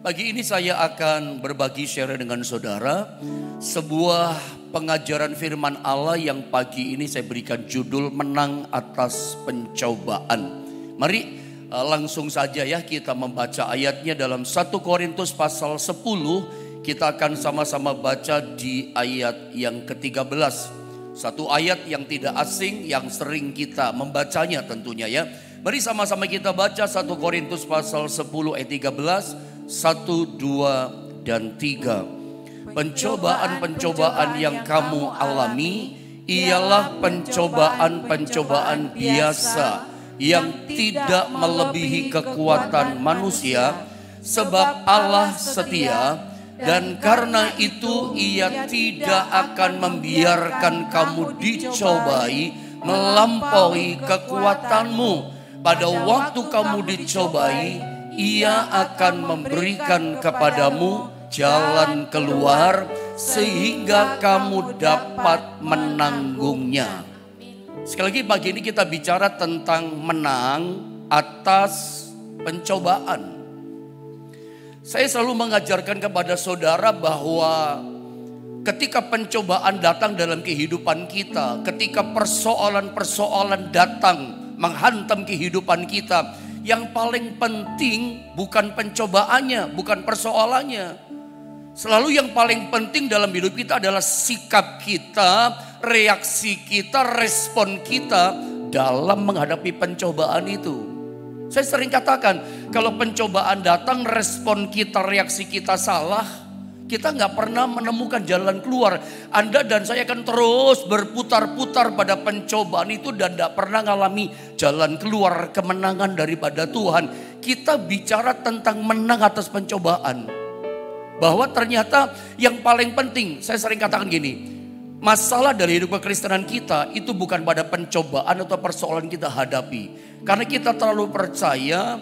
Pagi ini saya akan berbagi share dengan saudara sebuah pengajaran firman Allah yang pagi ini saya berikan judul menang atas pencobaan. Mari langsung saja ya kita membaca ayatnya dalam 1 Korintus pasal 10. Kita akan sama-sama baca di ayat yang ke-13. Satu ayat yang tidak asing yang sering kita membacanya tentunya ya. Mari sama-sama kita baca 1 Korintus pasal 10 ayat 13. 1, 2, dan 3. Pencobaan-pencobaan yang kamu alami ialah pencobaan-pencobaan biasa yang tidak melebihi kekuatan manusia, sebab Allah setia dan karena itu Ia tidak akan membiarkan kamu dicobai melampaui kekuatanmu. Pada waktu kamu dicobai, Ia akan memberikan kepadamu jalan keluar sehingga kamu dapat menanggungnya. Sekali lagi pagi ini kita bicara tentang menang atas pencobaan. Saya selalu mengajarkan kepada saudara bahwa ketika pencobaan datang dalam kehidupan kita, ketika persoalan-persoalan datang menghantam kehidupan kita, yang paling penting bukan pencobaannya, bukan persoalannya. Selalu yang paling penting dalam hidup kita adalah sikap kita, reaksi kita, respon kita dalam menghadapi pencobaan itu. Saya sering katakan, kalau pencobaan datang, respon kita, reaksi kita salah, kita nggak pernah menemukan jalan keluar. Anda dan saya akan terus berputar-putar pada pencobaan itu dan tidak pernah mengalami jalan keluar kemenangan daripada Tuhan. Kita bicara tentang menang atas pencobaan. Bahwa ternyata yang paling penting, saya sering katakan gini, masalah dari hidup kekristenan kita itu bukan pada pencobaan atau persoalan kita hadapi. Karena kita terlalu percaya,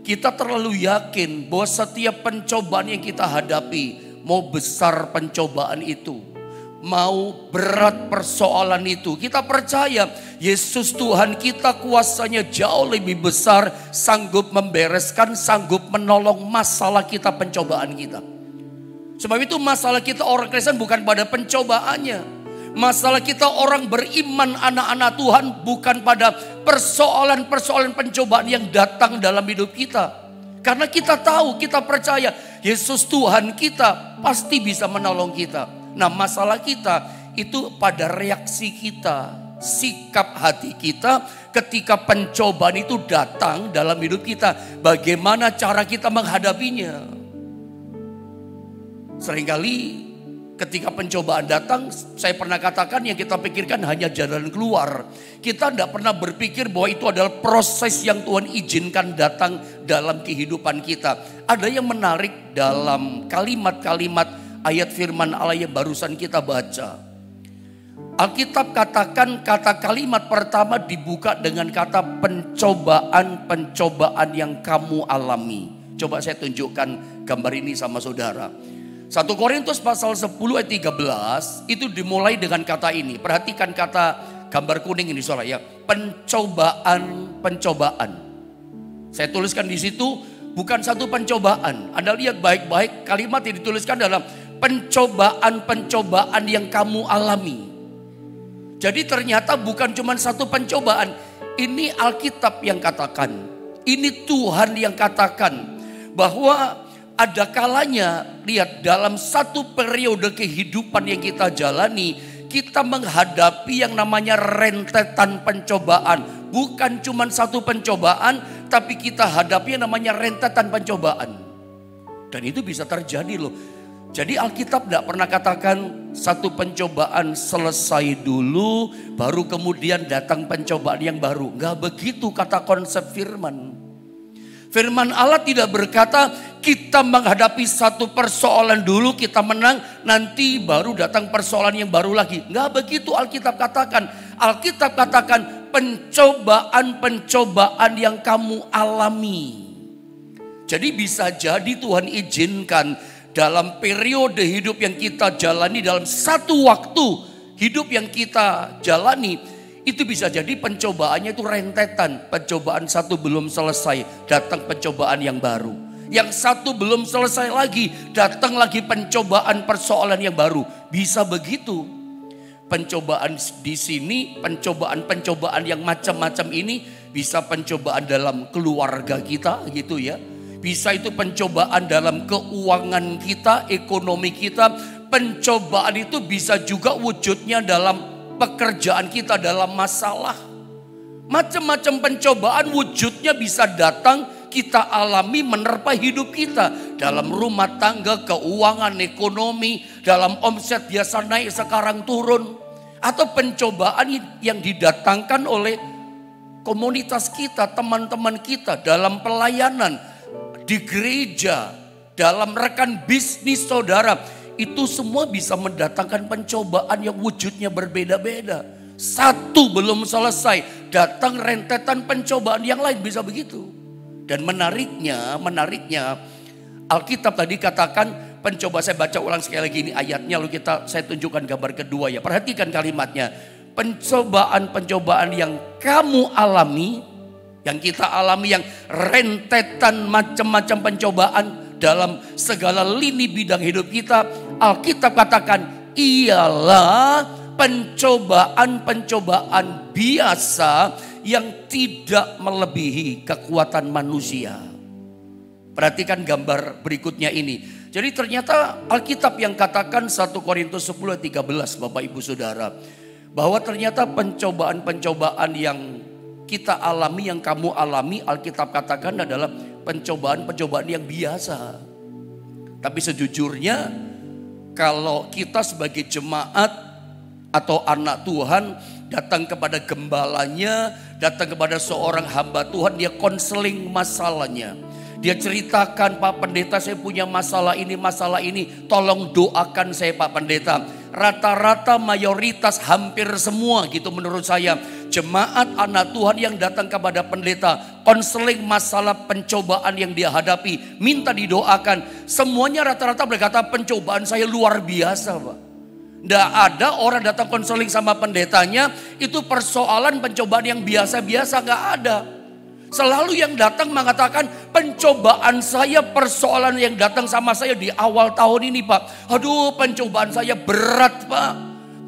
kita terlalu yakin bahwa setiap pencobaan yang kita hadapi, mau besar pencobaan itu, mau berat persoalan itu, kita percaya Yesus Tuhan kita kuasanya jauh lebih besar, sanggup membereskan, sanggup menolong masalah kita, pencobaan kita. Sebab itu masalah kita orang Kristen bukan pada pencobaannya. Masalah kita orang beriman, anak-anak Tuhan, bukan pada persoalan-persoalan pencobaan yang datang dalam hidup kita. Karena kita tahu, kita percaya Yesus Tuhan kita pasti bisa menolong kita. Nah, masalah kita itu pada reaksi kita, sikap hati kita ketika pencobaan itu datang dalam hidup kita. Bagaimana cara kita menghadapinya? Seringkali ketika pencobaan datang, saya pernah katakan yang kita pikirkan hanya jalan keluar. Kita tidak pernah berpikir bahwa itu adalah proses yang Tuhan izinkan datang dalam kehidupan kita. Ada yang menarik dalam kalimat-kalimat ayat firman Allah yang barusan kita baca. Alkitab katakan kata kalimat pertama dibuka dengan kata pencobaan-pencobaan yang kamu alami. Coba saya tunjukkan gambar ini sama saudara. 1 Korintus pasal 10 ayat 13 itu dimulai dengan kata ini. Perhatikan kata gambar kuning ini saudara ya. Pencobaan-pencobaan. Saya tuliskan di situ bukan satu pencobaan. Anda lihat baik-baik kalimat yang dituliskan dalam pencobaan-pencobaan yang kamu alami. Jadi ternyata bukan cuma satu pencobaan. Ini Alkitab yang katakan. Ini Tuhan yang katakan bahwa ada kalanya, lihat dalam satu periode kehidupan yang kita jalani, kita menghadapi yang namanya rentetan pencobaan. Bukan cuma satu pencobaan, tapi kita hadapi yang namanya rentetan pencobaan. Dan itu bisa terjadi loh. Jadi Alkitab tidak pernah katakan satu pencobaan selesai dulu, baru kemudian datang pencobaan yang baru. Enggak begitu kata konsep firman. Firman Allah tidak berkata kita menghadapi satu persoalan dulu kita menang, nanti baru datang persoalan yang baru lagi. Enggak begitu Alkitab katakan. Alkitab katakan pencobaan-pencobaan yang kamu alami. Jadi bisa jadi Tuhan izinkan dalam periode hidup yang kita jalani, dalam satu waktu hidup yang kita jalani, itu bisa jadi pencobaannya itu rentetan. Pencobaan satu belum selesai, datang pencobaan yang baru. Yang satu belum selesai lagi, datang lagi pencobaan persoalan yang baru. Bisa begitu. Pencobaan di sini, pencobaan yang macam-macam ini bisa pencobaan dalam keluarga kita gitu ya. Bisa itu pencobaan dalam keuangan kita, ekonomi kita. Pencobaan itu bisa juga wujudnya dalam pekerjaan kita, dalam masalah. Macam-macam pencobaan wujudnya bisa datang, kita alami menerpa hidup kita. Dalam rumah tangga, keuangan, ekonomi, dalam omset biasa naik sekarang turun. Atau pencobaan yang didatangkan oleh komunitas kita, teman-teman kita, dalam pelayanan, di gereja, dalam rekan bisnis saudara. Itu semua bisa mendatangkan pencobaan yang wujudnya berbeda-beda. Satu belum selesai, datang rentetan pencobaan yang lain, bisa begitu. Dan menariknya Alkitab tadi katakan pencoba, saya baca ulang sekali lagi ini ayatnya, lalu saya tunjukkan gambar kedua ya. Perhatikan kalimatnya. Pencobaan yang kamu alami, yang kita alami, yang rentetan macam-macam pencobaan dalam segala lini bidang hidup kita. Alkitab katakan ialah pencobaan-pencobaan biasa yang tidak melebihi kekuatan manusia. Perhatikan gambar berikutnya ini. Jadi ternyata Alkitab yang katakan 1 Korintus 10:13 Bapak Ibu Saudara, bahwa ternyata pencobaan-pencobaan yang kita alami, yang kamu alami, Alkitab katakan adalah pencobaan-pencobaan yang biasa. Tapi sejujurnya kalau kita sebagai jemaat atau anak Tuhan datang kepada gembalanya, datang kepada seorang hamba Tuhan, dia konseling masalahnya. Dia ceritakan, Pak Pendeta saya punya masalah ini, tolong doakan saya Pak Pendeta. Rata-rata mayoritas hampir semua gitu menurut saya, jemaat anak Tuhan yang datang kepada pendeta, konseling masalah pencobaan yang dia hadapi, minta didoakan. Semuanya rata-rata berkata pencobaan saya luar biasa Pak. Tidak ada orang datang konseling sama pendetanya itu persoalan pencobaan yang biasa-biasa, gak ada. Selalu yang datang mengatakan pencobaan saya, persoalan yang datang sama saya di awal tahun ini Pak. Aduh pencobaan saya berat Pak.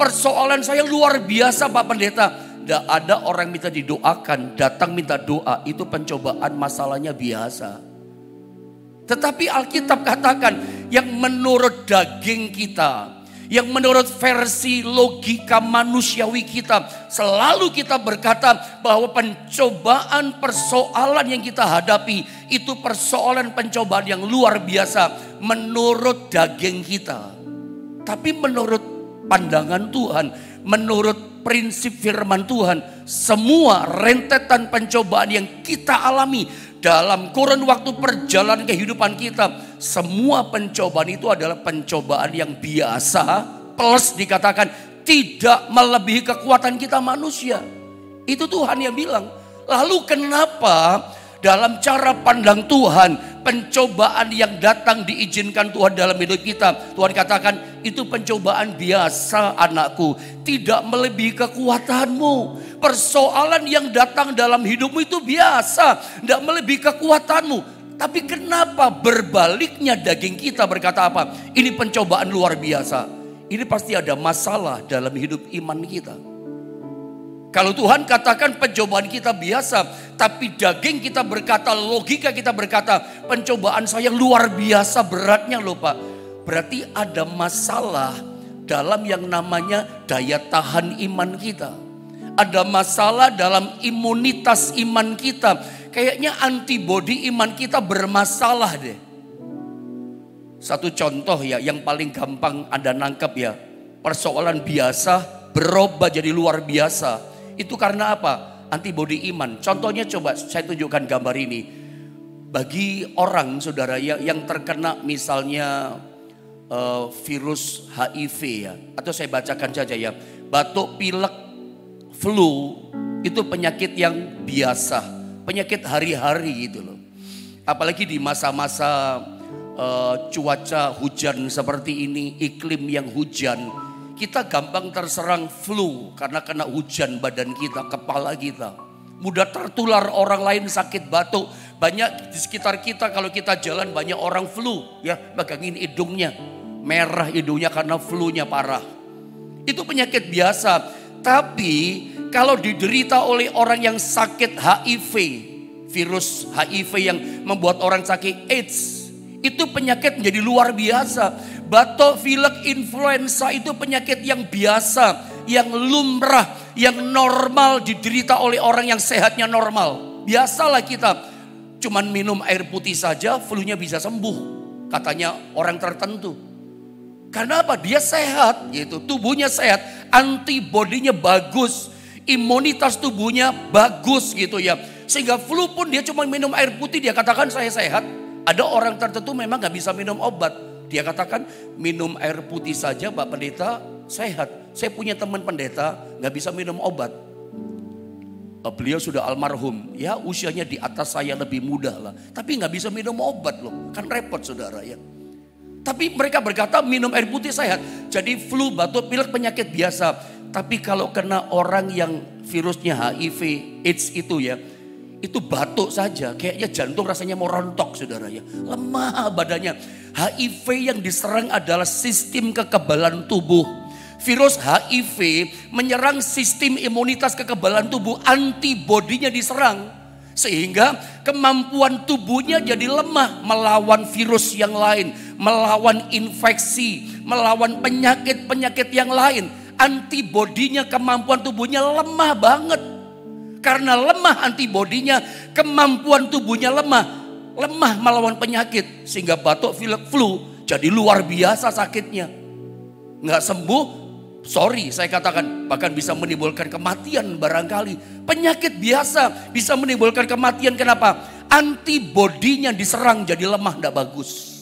Persoalan saya luar biasa Pak Pendeta. Tidak ada orang minta didoakan, datang minta doa, itu pencobaan masalahnya biasa. Tetapi Alkitab katakan yang menurut daging kita, yang menurut versi logika manusiawi kita, selalu kita berkata bahwa pencobaan persoalan yang kita hadapi itu persoalan pencobaan yang luar biasa menurut daging kita. Tapi menurut pandangan Tuhan, menurut prinsip firman Tuhan, semua rentetan pencobaan yang kita alami dalam kurun waktu perjalanan kehidupan kita, semua pencobaan itu adalah pencobaan yang biasa, plus dikatakan tidak melebihi kekuatan kita manusia. Itu Tuhan yang bilang. Lalu kenapa dalam cara pandang Tuhan, pencobaan yang datang diizinkan Tuhan dalam hidup kita, Tuhan katakan itu pencobaan biasa anakku, tidak melebihi kekuatanmu. Persoalan yang datang dalam hidupmu itu biasa, tidak melebihi kekuatanmu. Tapi kenapa berbaliknya daging kita berkata apa? Ini pencobaan luar biasa. Ini pasti ada masalah dalam hidup iman kita. Kalau Tuhan katakan pencobaan kita biasa, tapi daging kita berkata, logika kita berkata, pencobaan saya luar biasa beratnya loh Pak. Berarti ada masalah dalam yang namanya daya tahan iman kita. Ada masalah dalam imunitas iman kita. Kayaknya antibodi iman kita bermasalah deh. Satu contoh ya, yang paling gampang Anda nangkep ya. Persoalan biasa berubah jadi luar biasa. Itu karena apa? Antibodi iman. Contohnya coba saya tunjukkan gambar ini. Bagi orang saudara yang terkena misalnya virus HIV ya. Atau saya bacakan saja ya. Batuk, pilek, flu itu penyakit yang biasa. Penyakit hari-hari gitu loh. Apalagi di masa-masa cuaca hujan seperti ini. Iklim yang hujan. Kita gampang terserang flu karena kena hujan badan kita, kepala kita. Mudah tertular orang lain sakit batuk. Banyak di sekitar kita kalau kita jalan banyak orang flu ya, megangin hidungnya. Merah hidungnya karena flu-nya parah. Itu penyakit biasa. Tapi kalau diderita oleh orang yang sakit HIV, virus HIV yang membuat orang sakit AIDS, itu penyakit menjadi luar biasa. Batuk, pilek, influenza itu penyakit yang biasa, yang lumrah, yang normal diderita oleh orang yang sehatnya normal. Biasalah kita cuman minum air putih saja flu-nya bisa sembuh, katanya orang tertentu. Karena apa? Dia sehat gitu, tubuhnya sehat, antibodinya bagus, imunitas tubuhnya bagus gitu ya. Sehingga flu pun dia cuma minum air putih, dia katakan saya sehat. Ada orang tertentu memang gak bisa minum obat. Dia katakan minum air putih saja Pak Pendeta sehat. Saya punya teman pendeta gak bisa minum obat. Beliau sudah almarhum, ya usianya di atas saya lebih muda lah. Tapi gak bisa minum obat loh, kan repot saudara ya. Tapi mereka berkata minum air putih sehat. Jadi flu, batuk, pilek penyakit biasa. Tapi kalau kena orang yang virusnya HIV, AIDS itu ya, itu batuk saja. Kayaknya jantung rasanya mau rontok saudara ya. Lemah badannya. HIV yang diserang adalah sistem kekebalan tubuh. Virus HIV menyerang sistem imunitas kekebalan tubuh. Antibodinya diserang. Sehingga kemampuan tubuhnya jadi lemah melawan virus yang lain, melawan infeksi, melawan penyakit-penyakit yang lain. Antibodinya, kemampuan tubuhnya lemah banget. Karena lemah antibodinya, kemampuan tubuhnya lemah melawan penyakit. Sehingga batuk, pilek, flu jadi luar biasa sakitnya. Nggak sembuh, sorry saya katakan, bahkan bisa menimbulkan kematian barangkali. Penyakit biasa bisa menimbulkan kematian. Kenapa? Antibodinya diserang jadi lemah, tidak bagus.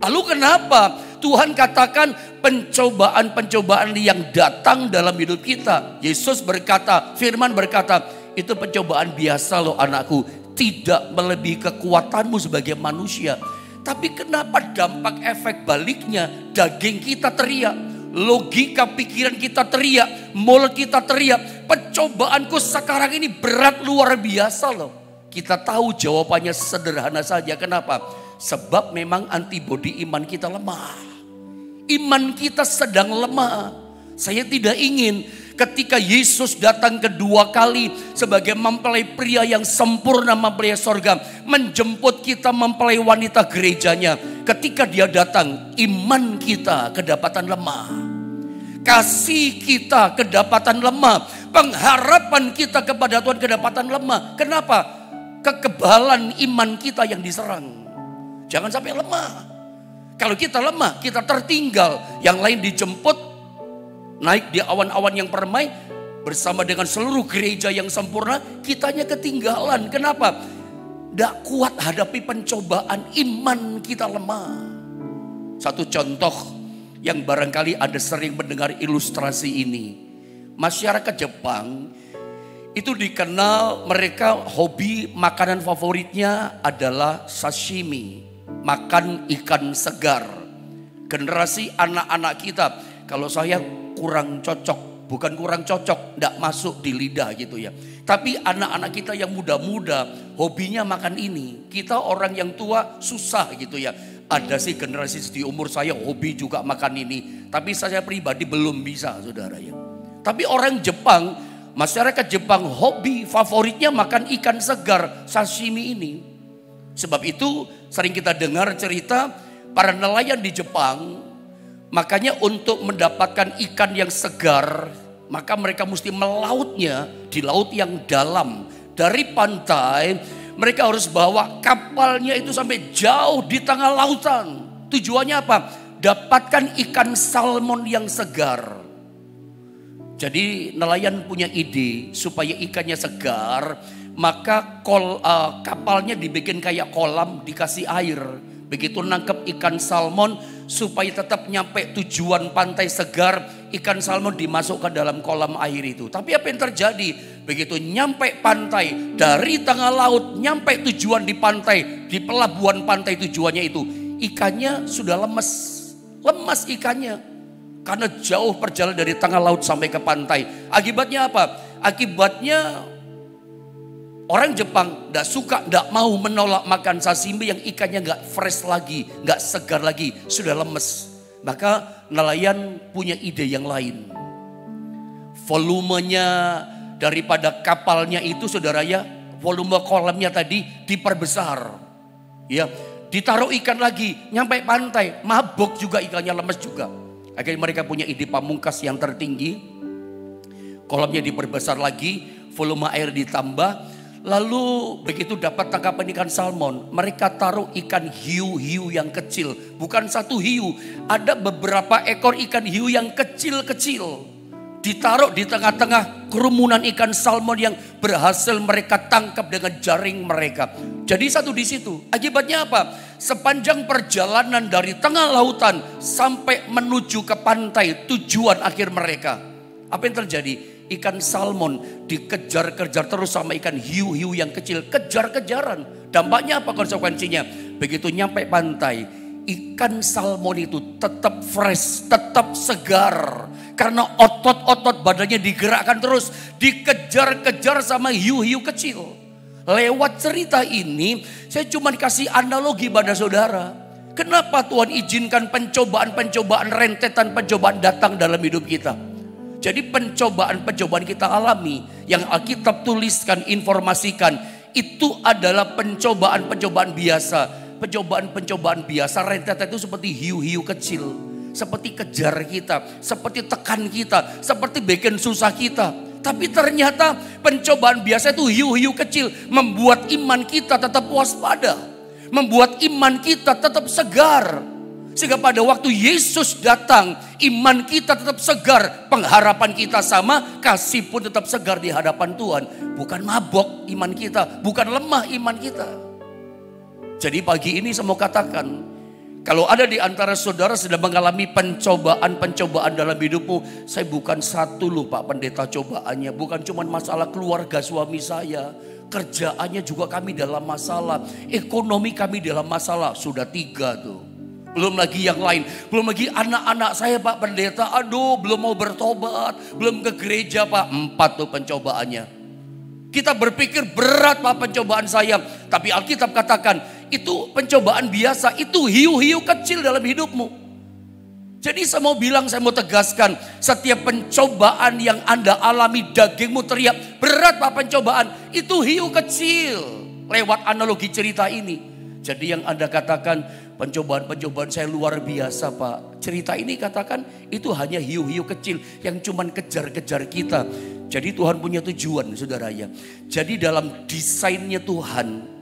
Lalu kenapa Tuhan katakan pencobaan-pencobaan yang datang dalam hidup kita? Yesus berkata, firman berkata, itu pencobaan biasa loh anakku. Tidak melebihi kekuatanmu sebagai manusia. Tapi kenapa dampak efek baliknya daging kita teriak? Logika pikiran kita teriak, mulut kita teriak, pencobaanku sekarang ini berat luar biasa loh. Kita tahu jawabannya sederhana saja. Kenapa? Sebab memang antibodi iman kita lemah. Iman kita sedang lemah. Saya tidak ingin ketika Yesus datang kedua kali sebagai mempelai pria yang sempurna, mempelai sorga, menjemput kita mempelai wanita gerejanya. Ketika dia datang, iman kita kedapatan lemah. Kasih kita kedapatan lemah. Pengharapan kita kepada Tuhan kedapatan lemah. Kenapa? Kekebalan iman kita yang diserang. Jangan sampai lemah. Kalau kita lemah, kita tertinggal. Yang lain dijemput, naik di awan-awan yang permai bersama dengan seluruh gereja yang sempurna. Kitanya ketinggalan. Kenapa? Tidak kuat hadapi pencobaan, iman kita lemah. Satu contoh yang barangkali ada sering mendengar ilustrasi ini. Masyarakat Jepang itu dikenal, mereka hobi makanan favoritnya adalah sashimi, makan ikan segar. Generasi anak-anak kita, kalau saya kurang cocok, bukan kurang cocok, tidak masuk di lidah gitu ya. Tapi anak-anak kita yang muda-muda hobinya makan ini. Kita orang yang tua susah gitu ya. Ada sih generasi di umur saya hobi juga makan ini. Tapi saya pribadi belum bisa saudara ya. Tapi orang Jepang, masyarakat Jepang hobi favoritnya makan ikan segar, sashimi ini. Sebab itu sering kita dengar cerita para nelayan di Jepang. Makanya untuk mendapatkan ikan yang segar, maka mereka mesti melautnya di laut yang dalam. Dari pantai mereka harus bawa kapalnya itu sampai jauh di tengah lautan. Tujuannya apa? Dapatkan ikan salmon yang segar. Jadi nelayan punya ide supaya ikannya segar, maka kapalnya dibikin kayak kolam, dikasih air. Begitu nangkep ikan salmon, supaya tetap nyampe tujuan pantai segar, ikan salmon dimasukkan dalam kolam air itu. Tapi apa yang terjadi? Begitu nyampe pantai, dari tengah laut nyampe tujuan di pantai, di pelabuhan pantai tujuannya itu, ikannya sudah lemas ikannya. Karena jauh perjalanan dari tengah laut sampai ke pantai. Akibatnya apa? Akibatnya Orang Jepang tidak mau menolak makan sashimi yang ikannya nggak fresh lagi, nggak segar lagi, sudah lemes. Maka nelayan punya ide yang lain. Volumenya daripada kapalnya itu, saudara ya, volume kolamnya tadi diperbesar. Ya, ditaruh ikan lagi, nyampe pantai, mabok juga ikannya, lemes juga. Akhirnya mereka punya ide pamungkas yang tertinggi. Kolamnya diperbesar lagi, volume air ditambah. Lalu begitu dapat tangkapan ikan salmon, mereka taruh ikan hiu-hiu yang kecil. Bukan satu hiu, ada beberapa ekor ikan hiu yang kecil-kecil. Ditaruh di tengah-tengah kerumunan ikan salmon yang berhasil mereka tangkap dengan jaring mereka. Jadi satu di situ. Akibatnya apa? Sepanjang perjalanan dari tengah lautan sampai menuju ke pantai tujuan akhir mereka. Apa yang terjadi? Ikan salmon dikejar-kejar terus sama ikan hiu-hiu yang kecil. Kejar-kejaran. Dampaknya apa konsekuensinya? Begitu nyampe pantai, ikan salmon itu tetap fresh, tetap segar. Karena otot-otot badannya digerakkan terus. Dikejar-kejar sama hiu-hiu kecil. Lewat cerita ini, saya cuma kasih analogi pada saudara. Kenapa Tuhan izinkan pencobaan-pencobaan, rentetan pencobaan datang dalam hidup kita? Jadi pencobaan-pencobaan kita alami, yang Alkitab tuliskan, informasikan, itu adalah pencobaan-pencobaan biasa. Pencobaan-pencobaan biasa, rentetan itu seperti hiu-hiu kecil. Seperti kejar kita, seperti tekan kita, seperti bikin susah kita. Tapi ternyata pencobaan biasa itu hiu-hiu kecil. Membuat iman kita tetap waspada. Membuat iman kita tetap segar. Sehingga pada waktu Yesus datang, iman kita tetap segar. Pengharapan kita sama, kasih pun tetap segar di hadapan Tuhan. Bukan mabok iman kita, bukan lemah iman kita. Jadi pagi ini saya mau katakan, kalau ada di antara saudara sedang mengalami pencobaan-pencobaan dalam hidupmu, saya bukan satu loh Pak Pendeta cobaannya. Bukan cuma masalah keluarga suami saya, kerjaannya juga kami dalam masalah, ekonomi kami dalam masalah. Sudah 3 tuh. Belum lagi yang lain, belum lagi anak-anak saya Pak Pendeta, aduh belum mau bertobat, belum ke gereja Pak. 4 tuh pencobaannya. Kita berpikir berat Pak pencobaan saya, tapi Alkitab katakan itu pencobaan biasa, itu hiu-hiu kecil dalam hidupmu. Jadi saya mau bilang, saya mau tegaskan, setiap pencobaan yang Anda alami, dagingmu teriak, berat Pak pencobaan, itu hiu kecil. Lewat analogi cerita ini. Jadi yang Anda katakan, pencobaan-pencobaan saya luar biasa Pak. Cerita ini katakan itu hanya hiu-hiu kecil yang cuman kejar-kejar kita. Jadi Tuhan punya tujuan saudara ya. Jadi dalam desainnya Tuhan,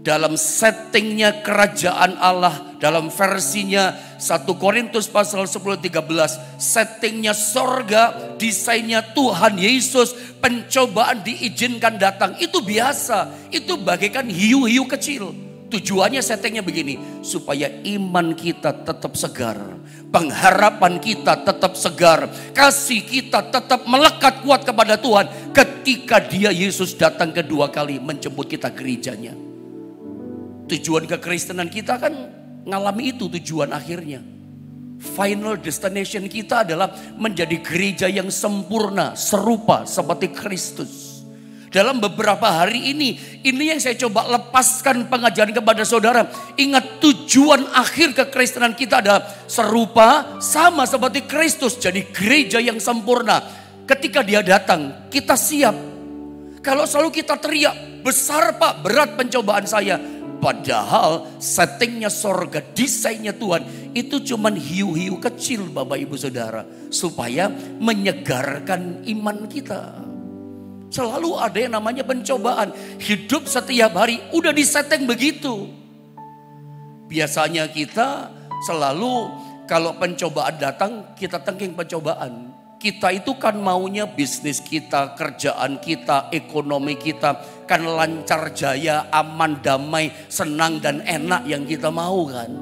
dalam settingnya kerajaan Allah, dalam versinya 1 Korintus pasal 10-13, settingnya sorga, desainnya Tuhan Yesus, pencobaan diizinkan datang. Itu biasa, itu bagaikan hiu-hiu kecil. Tujuannya settingnya begini, supaya iman kita tetap segar, pengharapan kita tetap segar, kasih kita tetap melekat kuat kepada Tuhan ketika Dia Yesus datang kedua kali menjemput kita gerejanya. Tujuan kekristenan kita kan ngalami itu tujuan akhirnya. Final destination kita adalah menjadi gereja yang sempurna, serupa seperti Kristus. Dalam beberapa hari ini yang saya coba lepaskan pengajaran kepada saudara. Ingat tujuan akhir kekristenan kita adalah serupa sama seperti Kristus. Jadi gereja yang sempurna. Ketika Dia datang kita siap. Kalau selalu kita teriak, besar Pak, berat pencobaan saya. Padahal settingnya sorga, desainnya Tuhan itu cuman hiu-hiu kecil Bapak Ibu Saudara. Supaya menyegarkan iman kita. Selalu ada yang namanya pencobaan. Hidup setiap hari udah disetting begitu. Biasanya kita selalu kalau pencobaan datang kita tengking pencobaan. Kita itu kan maunya bisnis kita, kerjaan kita, ekonomi kita kan lancar jaya, aman, damai, senang dan enak yang kita mau kan.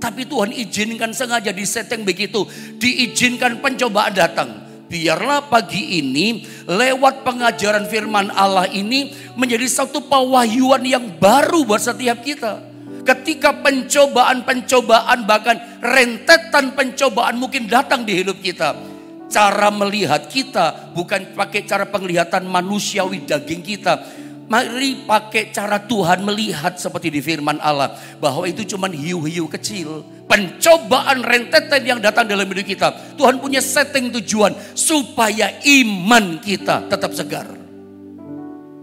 Tapi Tuhan izinkan sengaja disetting begitu. Diizinkan pencobaan datang. Biarlah pagi ini lewat pengajaran firman Allah ini menjadi satu pewahyuan yang baru buat setiap kita. Ketika pencobaan-pencobaan bahkan rentetan pencobaan mungkin datang di hidup kita. Cara melihat kita bukan pakai cara penglihatan manusiawi daging kita. Mari pakai cara Tuhan melihat seperti di firman Allah. Bahwa itu cuma hiu-hiu kecil. Pencobaan rentetan yang datang dalam hidup kita. Tuhan punya setting tujuan. Supaya iman kita tetap segar.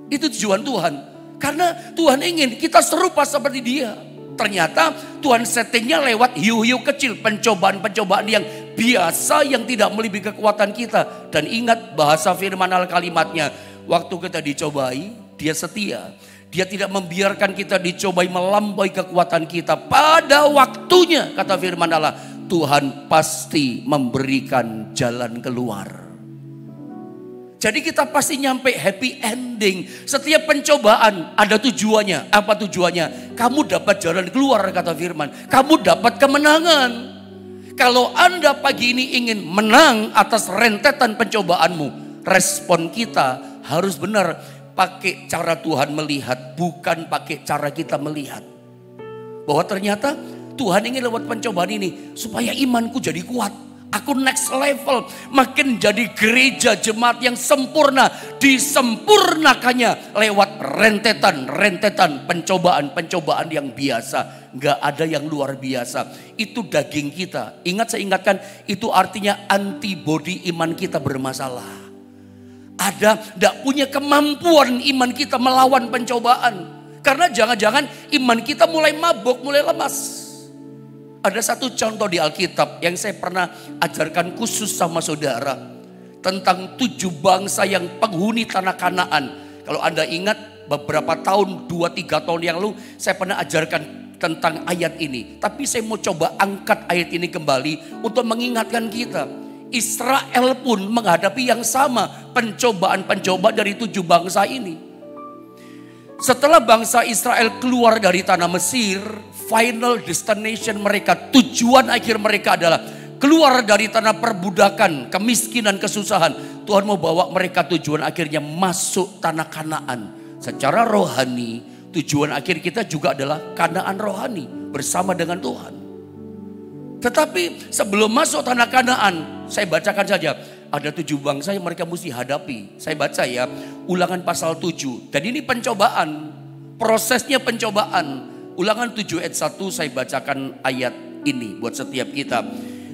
Itu tujuan Tuhan. Karena Tuhan ingin kita serupa seperti Dia. Ternyata Tuhan settingnya lewat hiu-hiu kecil. Pencobaan-pencobaan yang biasa yang tidak melebihi kekuatan kita. Dan ingat bahasa firman Allah kalimatnya. Waktu kita dicobai, Dia setia. Dia tidak membiarkan kita dicobai melampaui kekuatan kita. Pada waktunya, kata firman Allah, Tuhan pasti memberikan jalan keluar. Jadi kita pasti nyampe happy ending. Setiap pencobaan ada tujuannya. Apa tujuannya? Kamu dapat jalan keluar, kata firman. Kamu dapat kemenangan. Kalau Anda pagi ini ingin menang atas rentetan pencobaanmu, respon kita harus benar. Pakai cara Tuhan melihat, bukan pakai cara kita melihat. Bahwa ternyata Tuhan ingin lewat pencobaan ini supaya imanku jadi kuat. Aku next level, makin jadi gereja jemaat yang sempurna. Disempurnakannya lewat rentetan pencobaan yang biasa. Gak ada yang luar biasa. Itu daging kita. Saya ingatkan, itu artinya antibodi iman kita bermasalah. Tidak punya kemampuan iman kita melawan pencobaan. Karena jangan-jangan iman kita mulai mabuk, mulai lemas. Ada satu contoh di Alkitab yang saya pernah ajarkan khusus sama saudara. Tentang 7 bangsa yang penghuni tanah Kanaan. Kalau Anda ingat beberapa tahun, 2-3 tahun yang lalu saya pernah ajarkan tentang ayat ini. Tapi saya mau coba angkat ayat ini kembali untuk mengingatkan kita. Israel pun menghadapi yang sama, pencobaan-pencobaan dari 7 bangsa ini. Setelah bangsa Israel keluar dari tanah Mesir, final destination mereka, tujuan akhir mereka adalah keluar dari tanah perbudakan, kemiskinan, kesusahan. Tuhan mau bawa mereka tujuan akhirnya masuk tanah Kanaan. Secara rohani, tujuan akhir kita juga adalah Kanaan rohani bersama dengan Tuhan. Tetapi sebelum masuk tanah Kanaan, saya bacakan saja. Ada 7 bangsa yang mereka mesti hadapi. Saya baca ya, Ulangan pasal 7. Dan ini pencobaan, prosesnya pencobaan. Ulangan 7 ayat 1 saya bacakan ayat ini buat setiap kita.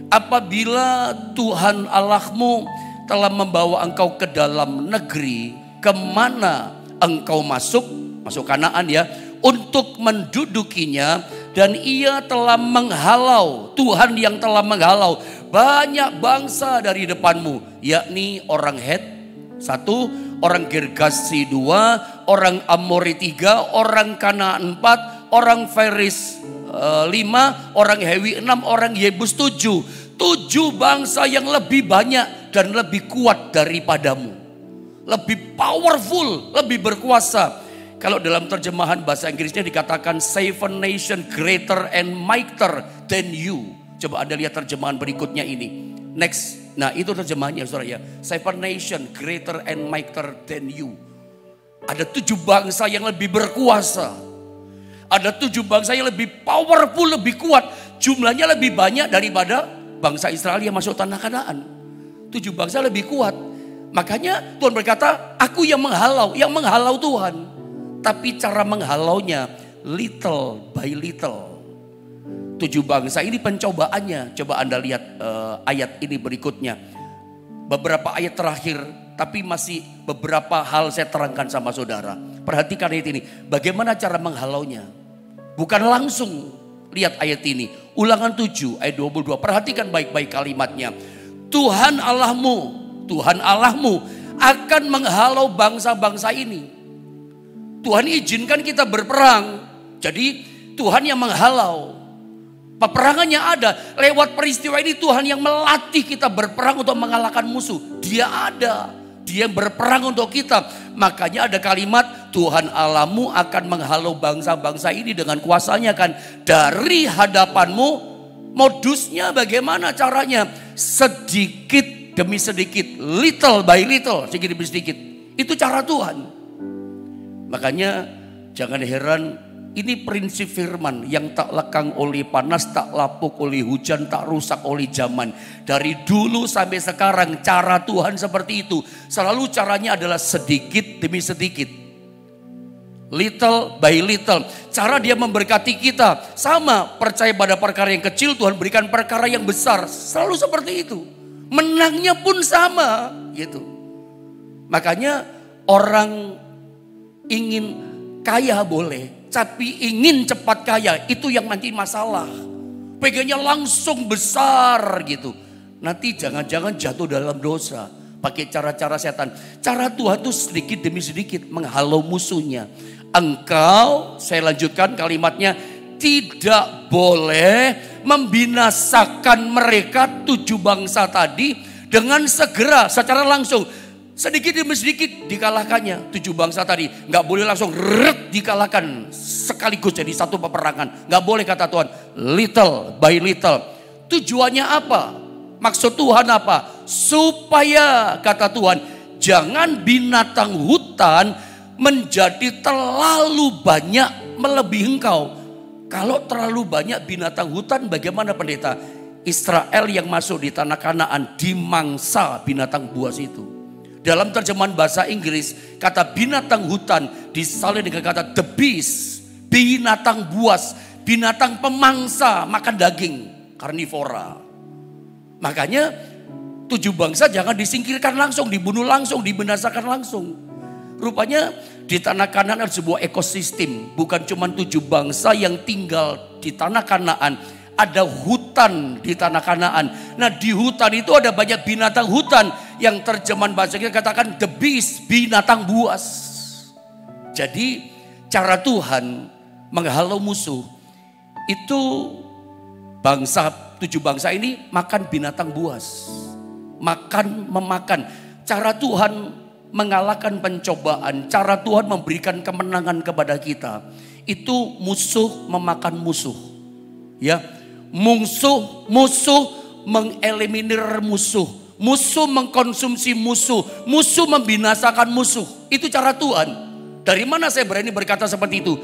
Apabila Tuhan Allahmu telah membawa engkau ke dalam negeri, kemana engkau masuk Kanaan ya, untuk mendudukinya. Dan ia telah menghalau, Tuhan yang telah menghalau banyak bangsa dari depanmu. Yakni orang Het 1, orang Girgasi 2, orang Amori 3, orang Kanaan 4, orang Feris 5, orang Hewi 6, orang Yebus 7. 7 bangsa yang lebih banyak dan lebih kuat daripadamu. Lebih powerful, lebih berkuasa. Kalau dalam terjemahan bahasa Inggrisnya dikatakan 7 nation greater and mightier than you. Coba Anda lihat terjemahan berikutnya ini. Next. Nah itu terjemahannya saudara ya. 7 nation greater and mightier than you. Ada 7 bangsa yang lebih berkuasa. Ada 7 bangsa yang lebih powerful, lebih kuat. Jumlahnya lebih banyak daripada bangsa Israel yang masuk tanah Kanaan. 7 bangsa lebih kuat. Makanya Tuhan berkata, aku yang menghalau Tuhan. Tapi cara menghalaunya little by little. 7 bangsa ini pencobaannya. Coba Anda lihat ayat ini berikutnya. Beberapa ayat terakhir, tapi masih beberapa hal saya terangkan sama saudara. Perhatikan ayat ini. Bagaimana cara menghalaunya? Bukan langsung. Lihat ayat ini. Ulangan 7 ayat 22. Perhatikan baik-baik kalimatnya. Tuhan Allahmu akan menghalau bangsa-bangsa ini. Tuhan izinkan kita berperang. Jadi Tuhan yang menghalau. Peperangannya ada. Lewat peristiwa ini Tuhan yang melatih kita berperang untuk mengalahkan musuh. Dia ada. Dia berperang untuk kita. Makanya ada kalimat Tuhan Allahmu akan menghalau bangsa-bangsa ini dengan kuasanya kan. Dari hadapanmu. Modusnya bagaimana caranya? Sedikit demi sedikit. Little by little. Sedikit demi sedikit. Itu cara Tuhan. Makanya jangan heran, ini prinsip firman yang tak lekang oleh panas, tak lapuk oleh hujan, tak rusak oleh zaman. Dari dulu sampai sekarang cara Tuhan seperti itu. Selalu caranya adalah sedikit demi sedikit. Little by little. Cara dia memberkati kita sama, percaya pada perkara yang kecil, Tuhan berikan perkara yang besar. Selalu seperti itu. Menangnya pun sama gitu. Makanya orang ingin kaya boleh, tapi ingin cepat kaya itu yang nanti masalah. Pegangnya langsung besar gitu. Nanti jangan-jangan jatuh dalam dosa. Pakai cara-cara setan. Cara Tuhan itu sedikit demi sedikit menghalau musuhnya. Engkau, saya lanjutkan kalimatnya, tidak boleh membinasakan mereka 7 bangsa tadi dengan segera, secara langsung. Sedikit demi sedikit dikalahkannya 7 bangsa tadi. Gak boleh langsung dikalahkan sekaligus jadi satu peperangan. Gak boleh kata Tuhan, little by little. Tujuannya apa? Maksud Tuhan apa? Supaya kata Tuhan, jangan binatang hutan menjadi terlalu banyak melebihi engkau. Kalau terlalu banyak binatang hutan, bagaimana pendeta? Israel yang masuk di tanah Kanaan dimangsa binatang buas itu. Dalam terjemahan bahasa Inggris, kata binatang hutan disalin dengan kata the beast, binatang buas, binatang pemangsa, makan daging, karnivora. Makanya 7 bangsa jangan disingkirkan langsung, dibunuh langsung, dibinasakan langsung. Rupanya di tanah Kanaan ada sebuah ekosistem. Bukan cuma 7 bangsa yang tinggal di tanah Kanaan. Ada hutan di tanah Kanaan. Nah di hutan itu ada banyak binatang hutan. Yang terjemahan bahasa kita katakan the beast, binatang buas. Jadi cara Tuhan menghalau musuh. Itu bangsa 7 bangsa ini makan binatang buas. Memakan. Cara Tuhan mengalahkan pencobaan, cara Tuhan memberikan kemenangan kepada kita. Itu musuh memakan musuh. Ya, musuh mengeliminir musuh. Musuh mengkonsumsi musuh. Musuh membinasakan musuh. Itu cara Tuhan. Dari mana saya berani berkata seperti itu?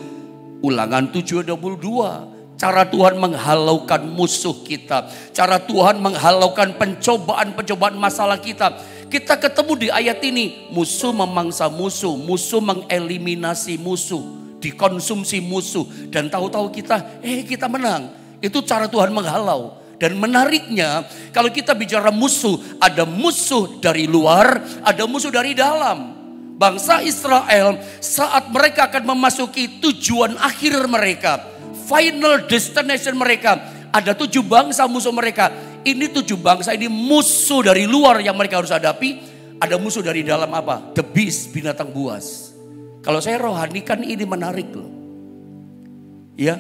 Ulangan 7:22. Cara Tuhan menghalaukan musuh kita. Cara Tuhan menghalaukan pencobaan-pencobaan masalah kita. Kita ketemu di ayat ini, musuh memangsa musuh, musuh mengeliminasi musuh, dikonsumsi musuh. Dan tahu-tahu kita menang. Itu cara Tuhan menghalau. Dan menariknya, kalau kita bicara musuh, ada musuh dari luar, ada musuh dari dalam. Bangsa Israel saat mereka akan memasuki tujuan akhir mereka, final destination mereka, ada 7 bangsa musuh mereka. Ini 7 bangsa ini musuh dari luar yang mereka harus hadapi. Ada musuh dari dalam apa? The beast, binatang buas. Kalau saya rohanikan ini menarik loh. Ya,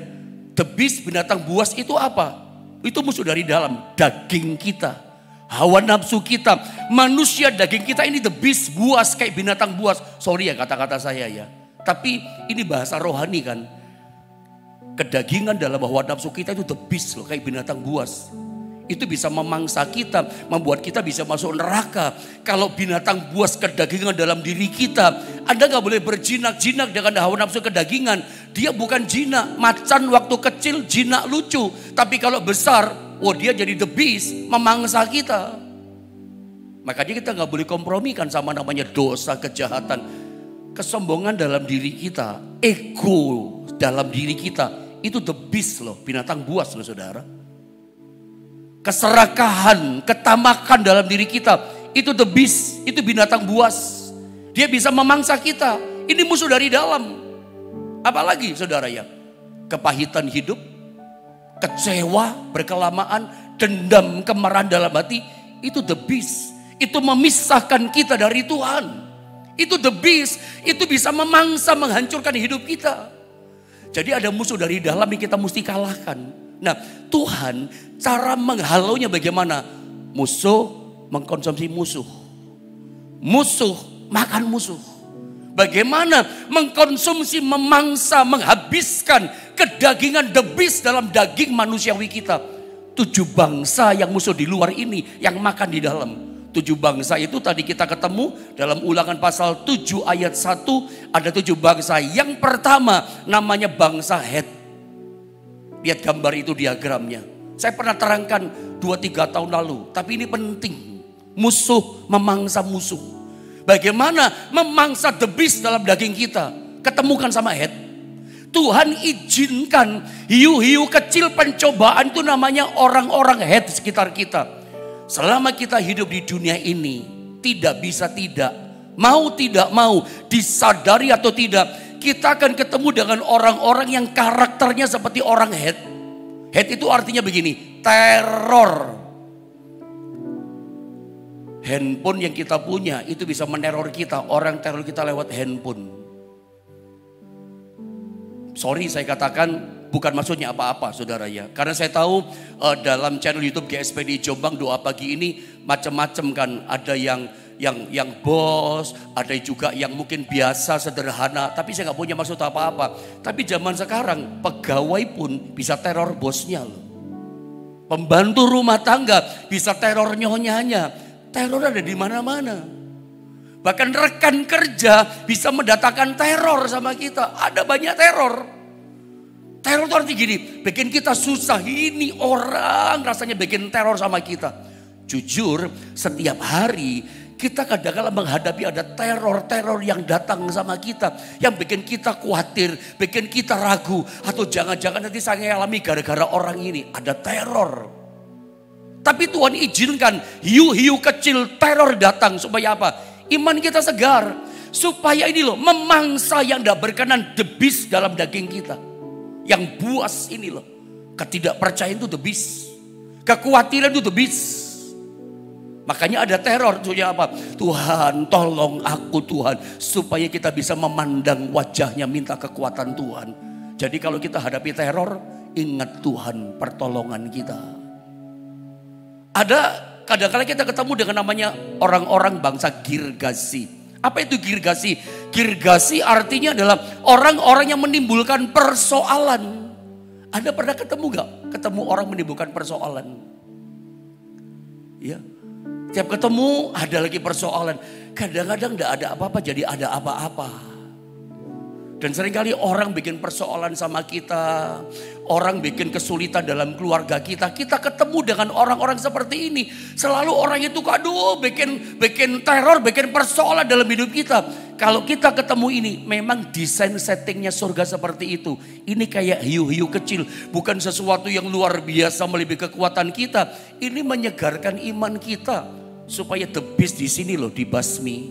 the beast, binatang buas itu apa? Itu musuh dari dalam, daging kita, hawa nafsu kita, manusia daging kita ini the beast, buas kayak binatang buas. Sorry ya kata-kata saya ya. Tapi ini bahasa rohani kan. Kedagingan dalam hawa nafsu kita itu the beast loh, kayak binatang buas. Itu bisa memangsa kita, membuat kita bisa masuk neraka. Kalau binatang buas kedagingan dalam diri kita, Anda gak boleh berjinak-jinak dengan hawa nafsu kedagingan. Dia bukan jinak, macan waktu kecil jinak lucu. Tapi kalau besar, dia jadi the beast, memangsa kita. Makanya kita gak boleh kompromikan sama namanya dosa, kejahatan. Kesombongan dalam diri kita, ego dalam diri kita, itu the beast loh, binatang buas loh saudara. Keserakahan, ketamakan dalam diri kita, itu the beast, itu binatang buas. Dia bisa memangsa kita. Ini musuh dari dalam. Apalagi saudara ya, kepahitan hidup, kecewa, berkelamaan, dendam, kemarahan dalam hati, itu the beast. Itu memisahkan kita dari Tuhan. Itu the beast, itu bisa memangsa, menghancurkan hidup kita. Jadi ada musuh dari dalam yang kita mesti kalahkan. Nah Tuhan cara menghalaunya bagaimana? Musuh mengkonsumsi musuh. Musuh makan musuh. Bagaimana mengkonsumsi, memangsa, menghabiskan kedagingan the beast dalam daging manusiawi kita. 7 bangsa yang musuh di luar ini yang makan di dalam. 7 bangsa itu tadi kita ketemu dalam Ulangan pasal 7 ayat 1. Ada 7 bangsa. Yang pertama namanya bangsa Het. Lihat gambar itu diagramnya. Saya pernah terangkan 2-3 tahun lalu. Tapi ini penting. Musuh memangsa musuh. Bagaimana memangsa the beast dalam daging kita. Ketemukan sama head. Tuhan izinkan hiu-hiu kecil pencobaan itu namanya orang-orang head di sekitar kita. Selama kita hidup di dunia ini, tidak bisa tidak, mau tidak mau, disadari atau tidak, kita akan ketemu dengan orang-orang yang karakternya seperti orang head. Head itu artinya begini, teror. Handphone yang kita punya itu bisa meneror kita. Orang teror kita lewat handphone. Sorry saya katakan bukan maksudnya apa-apa saudara ya. Karena saya tahu dalam channel YouTube GSPD Jombang doa pagi ini macam-macam kan. Ada yang bos, ada juga yang mungkin biasa sederhana. Tapi saya gak punya maksud apa-apa. Tapi zaman sekarang pegawai pun bisa teror bosnya loh. Pembantu rumah tangga bisa teror nyonyanya. Teror ada di mana-mana. Bahkan rekan kerja bisa mendatangkan teror sama kita. Ada banyak teror. Teror itu arti gini, bikin kita susah. Ini orang rasanya bikin teror sama kita. Jujur, setiap hari kita kadang-kadang menghadapi ada teror-teror yang datang sama kita. Yang bikin kita khawatir, bikin kita ragu. Atau jangan-jangan nanti saya alami gara-gara orang ini. Ada teror. Tapi Tuhan izinkan hiu-hiu kecil teror datang supaya apa? Iman kita segar. Supaya ini loh memangsa yang tidak berkenan the beast dalam daging kita. Yang buas ini loh. Ketidakpercayaan itu the beast. Kekhawatiran itu the beast. Makanya ada teror. Supaya apa? Tuhan tolong aku Tuhan. Supaya kita bisa memandang wajahnya minta kekuatan Tuhan. Jadi kalau kita hadapi teror, ingat Tuhan pertolongan kita. Ada kadang-kadang kita ketemu dengan namanya orang-orang bangsa Girgasi. Apa itu Girgasi? Girgasi artinya adalah orang-orang yang menimbulkan persoalan. Anda pernah ketemu gak? Ketemu orang menimbulkan persoalan. Ya. Tiap ketemu ada lagi persoalan. Kadang-kadang gak ada apa-apa jadi ada apa-apa. Dan seringkali orang bikin persoalan sama kita. Orang bikin kesulitan dalam keluarga kita. Kita ketemu dengan orang-orang seperti ini. Selalu orang itu aduh bikin teror, bikin persoalan dalam hidup kita. Kalau kita ketemu ini memang desain settingnya surga seperti itu. Ini kayak hiu-hiu kecil. Bukan sesuatu yang luar biasa melebihi kekuatan kita. Ini menyegarkan iman kita. Supaya the beast di sini loh dibasmi,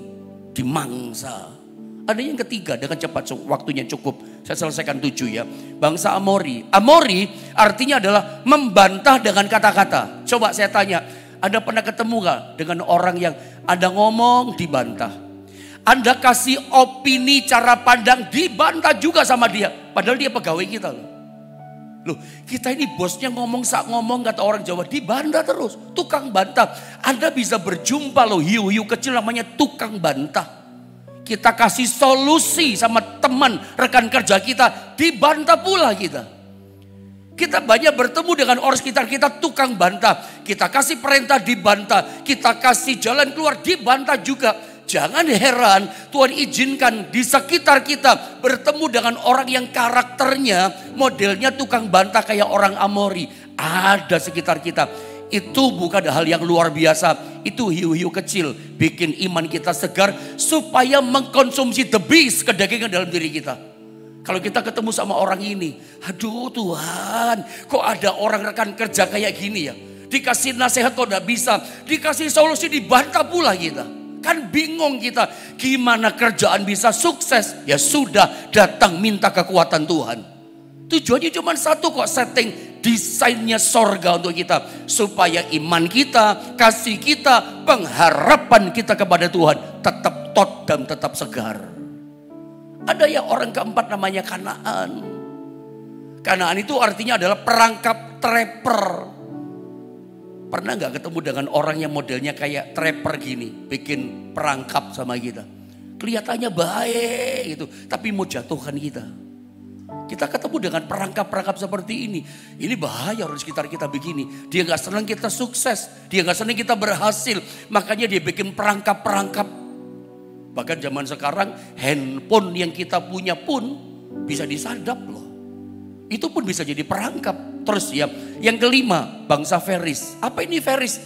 dimangsa. Ada yang ketiga dengan cepat waktunya cukup. Saya selesaikan 7 ya. Bangsa Amori. Amori artinya adalah membantah dengan kata-kata. Coba saya tanya. Anda pernah ketemu gak dengan orang yang Anda ngomong dibantah. Anda kasih opini cara pandang dibantah juga sama dia. Padahal dia pegawai kita loh. Loh kita ini bosnya ngomong kata orang Jawa dibantah terus. Tukang bantah. Anda bisa berjumpa loh hiu-hiu kecil namanya tukang bantah. Kita kasih solusi sama teman rekan kerja kita, dibantah pula kita. Kita banyak bertemu dengan orang sekitar kita tukang bantah. Kita kasih perintah dibantah, kita kasih jalan keluar dibantah juga. Jangan heran Tuhan izinkan di sekitar kita bertemu dengan orang yang karakternya modelnya tukang bantah kayak orang Amori. Ada sekitar kita. Itu bukan hal yang luar biasa. Itu hiu-hiu kecil. Bikin iman kita segar. Supaya mengkonsumsi the beast kedagingan dalam diri kita. Kalau kita ketemu sama orang ini. Aduh Tuhan. Kok ada orang rekan kerja kayak gini ya. Dikasih nasihat kok gak bisa. Dikasih solusi dibantah pula kita. Kan bingung kita. Gimana kerjaan bisa sukses. Ya sudah datang minta kekuatan Tuhan. Tujuannya cuma satu kok setting. Desainnya sorga untuk kita. Supaya iman kita, kasih kita, pengharapan kita kepada Tuhan tetap tot dan tetap segar. Ada yang orang keempat namanya Kanaan. Kanaan itu artinya adalah perangkap trapper. Pernah gak ketemu dengan orang yang modelnya kayak trapper gini. Bikin perangkap sama kita. Kelihatannya baik gitu. Tapi mau jatuhkan kita. Kita ketemu dengan perangkap-perangkap seperti ini. Ini bahaya orang sekitar kita begini. Dia gak senang kita sukses. Dia gak senang kita berhasil. Makanya dia bikin perangkap-perangkap. Bahkan zaman sekarang handphone yang kita punya pun bisa disadap loh. Itu pun bisa jadi perangkap. Terus ya, yang kelima bangsa Feris. Apa ini Feris?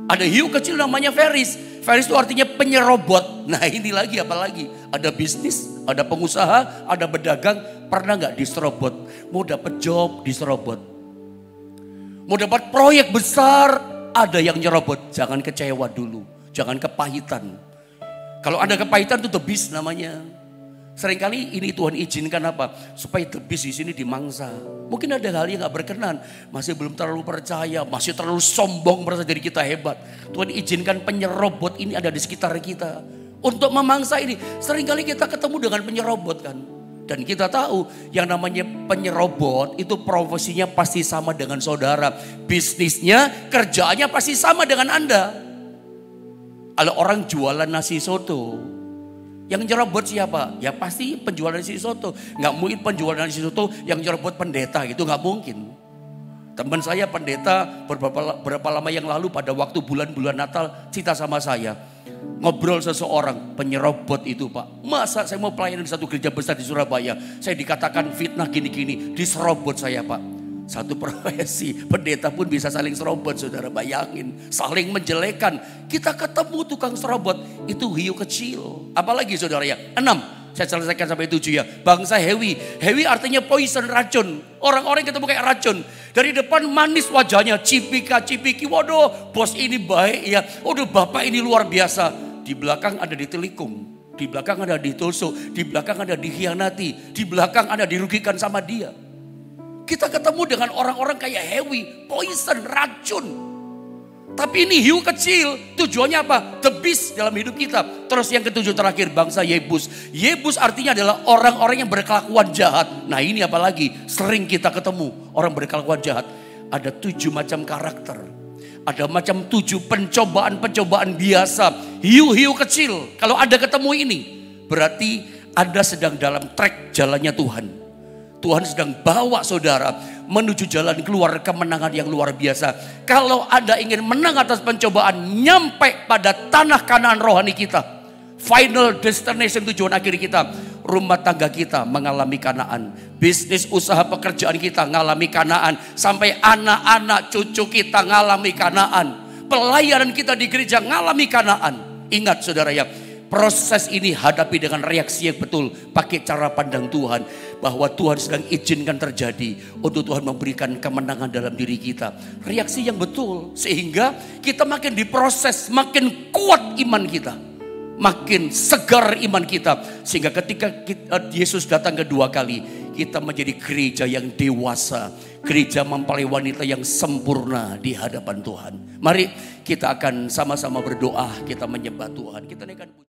Ada hiu kecil namanya Feris. Feris itu artinya penyerobot. Nah ini lagi apalagi. Ada bisnis, ada pengusaha, ada berdagang. Pernah nggak diserobot? Mau dapat job diserobot. Mau dapat proyek besar, ada yang nyerobot. Jangan kecewa dulu, jangan kepahitan. Kalau ada kepahitan itu the beast namanya. Seringkali ini Tuhan izinkan apa? Supaya the beast di sini dimangsa. Mungkin ada hal yang gak berkenan. Masih belum terlalu percaya. Masih terlalu sombong merasa diri kita hebat. Tuhan izinkan penyerobot ini ada di sekitar kita. Untuk memangsa ini. Seringkali kita ketemu dengan penyerobot kan. Dan kita tahu yang namanya penyerobot itu profesinya pasti sama dengan saudara. Bisnisnya, kerjaannya pasti sama dengan Anda. Kalau orang jualan nasi soto, yang nyerobot siapa? Ya pasti penjual nasi soto. Nggak mungkin penjual nasi soto yang nyerobot pendeta gitu, nggak mungkin. Teman saya pendeta berapa lama yang lalu pada waktu bulan-bulan Natal cerita sama saya. Ngobrol seseorang, penyerobot itu Pak. Masa saya mau pelayanan di satu gereja besar di Surabaya. Saya dikatakan fitnah gini-gini, diserobot saya Pak. Satu profesi, pendeta pun bisa saling serobot, saudara bayangin. Saling menjelekan. Kita ketemu tukang serobot, itu hiu kecil. Apalagi saudara ya, 6. Saya selesaikan sampai 7 ya. Bangsa Hewi. Hewi artinya poison, racun. Orang-orang ketemu kayak racun. Dari depan manis wajahnya, cipika-cipiki. Waduh, bos ini baik ya. Waduh, bapak ini luar biasa. Di belakang ada ditelikung. Di belakang ada ditusuk. Di belakang ada dikhianati. Di belakang ada dirugikan sama dia. Kita ketemu dengan orang-orang kayak Hewi, poison, racun. Tapi ini hiu kecil, tujuannya apa? The beast dalam hidup kita. Terus yang ketujuh terakhir, bangsa Yebus. Yebus artinya adalah orang-orang yang berkelakuan jahat. Nah ini apalagi, sering kita ketemu orang berkelakuan jahat. Ada 7 macam karakter. Ada macam 7 pencobaan-pencobaan biasa. Hiu-hiu kecil, kalau Anda ketemu ini, berarti Anda sedang dalam trek jalannya Tuhan. Tuhan sedang bawa saudara menuju jalan keluar kemenangan yang luar biasa. Kalau Anda ingin menang atas pencobaan, nyampe pada tanah Kanaan rohani kita. Final destination, tujuan akhir kita. Rumah tangga kita mengalami Kanaan. Bisnis, usaha, pekerjaan kita mengalami Kanaan. Sampai anak-anak cucu kita mengalami Kanaan. Pelayanan kita di gereja mengalami Kanaan. Ingat saudara ya, proses ini hadapi dengan reaksi yang betul. Pakai cara pandang Tuhan. Bahwa Tuhan sedang izinkan terjadi. Untuk Tuhan memberikan kemenangan dalam diri kita. Reaksi yang betul. Sehingga kita makin diproses. Makin kuat iman kita. Makin segar iman kita. Sehingga ketika Yesus datang kedua kali. Kita menjadi gereja yang dewasa. Gereja mempelai wanita yang sempurna di hadapan Tuhan. Mari kita akan sama-sama berdoa. Kita menyembah Tuhan. Kita naikkan